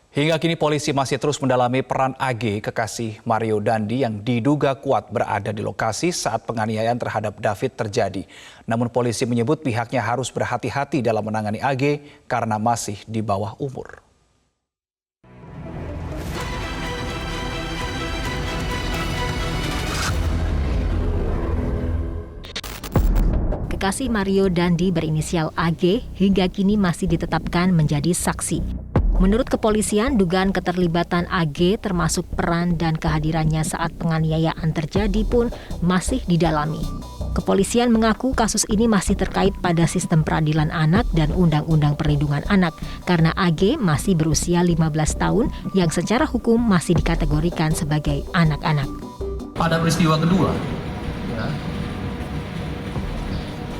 Hingga kini polisi masih terus mendalami peran AG, kekasih Mario Dandi yang diduga kuat berada di lokasi saat penganiayaan terhadap David terjadi. Namun polisi menyebut pihaknya harus berhati-hati dalam menangani AG karena masih di bawah umur. Kekasih Mario Dandi berinisial AG hingga kini masih ditetapkan menjadi saksi. Menurut kepolisian, dugaan keterlibatan AG termasuk peran dan kehadirannya saat penganiayaan terjadi pun masih didalami. Kepolisian mengaku kasus ini masih terkait pada sistem peradilan anak dan Undang-Undang Perlindungan Anak karena AG masih berusia 15 tahun yang secara hukum masih dikategorikan sebagai anak-anak. Pada peristiwa kedua,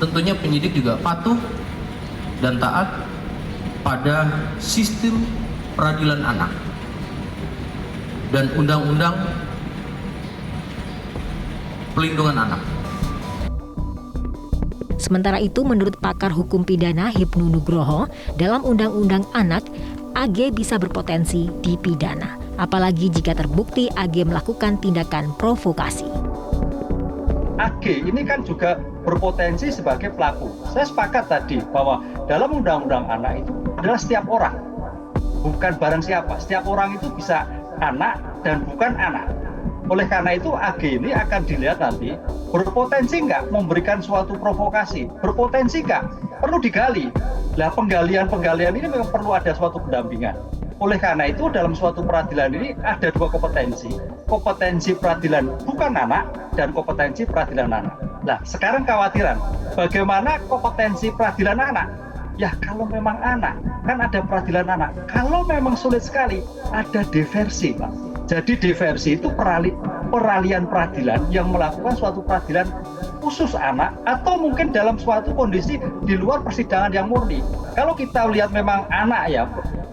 tentunya penyidik juga patuh dan taat pada sistem peradilan anak dan Undang-Undang Perlindungan Anak. Sementara itu, menurut pakar hukum pidana Hipnu Nugroho, dalam Undang-Undang Anak, AG bisa berpotensi dipidana, apalagi jika terbukti AG melakukan tindakan provokasi. AG ini kan juga berpotensi sebagai pelaku. Saya sepakat tadi bahwa dalam Undang-Undang Anak itu adalah setiap orang, bukan barang siapa. Setiap orang itu bisa anak dan bukan anak. Oleh karena itu AG ini akan dilihat nanti berpotensi nggak memberikan suatu provokasi, berpotensi nggak, perlu digali. Nah, penggalian ini memang perlu ada suatu pendampingan. Oleh karena itu dalam suatu peradilan ini ada dua kompetensi peradilan bukan anak dan kompetensi peradilan anak. Nah, sekarang kekhawatiran bagaimana kompetensi peradilan anak? Ya kalau memang anak, kan ada peradilan anak. Kalau memang sulit sekali, ada diversi, Pak. Jadi diversi itu peralihan peradilan yang melakukan suatu peradilan khusus anak atau mungkin dalam suatu kondisi di luar persidangan yang murni. Kalau kita lihat memang anak ya,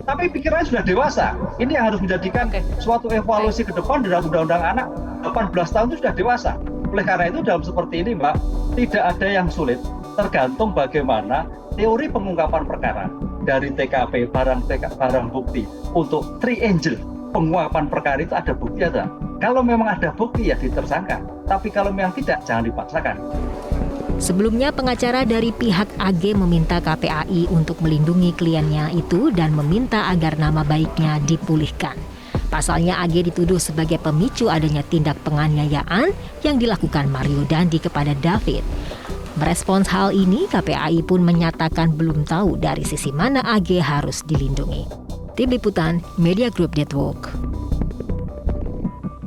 tapi pikirannya sudah dewasa. Ini yang harus menjadikan suatu evaluasi ke depan dalam Undang-Undang Anak. 18 tahun itu sudah dewasa. Oleh karena itu dalam seperti ini, Mbak, tidak ada yang sulit. Tergantung bagaimana teori pengungkapan perkara dari TKP, barang bukti untuk triangle pengungkapan perkara itu ada bukti ada. Kalau memang ada bukti ya ditersangka. Tapi kalau memang tidak, jangan dipaksakan. Sebelumnya, pengacara dari pihak AG meminta KPAI untuk melindungi kliennya itu dan meminta agar nama baiknya dipulihkan. Pasalnya AG dituduh sebagai pemicu adanya tindak penganiayaan yang dilakukan Mario Dandi kepada David. Merespons hal ini, KPAI pun menyatakan belum tahu dari sisi mana AG harus dilindungi. Tim Liputan Media Group Network.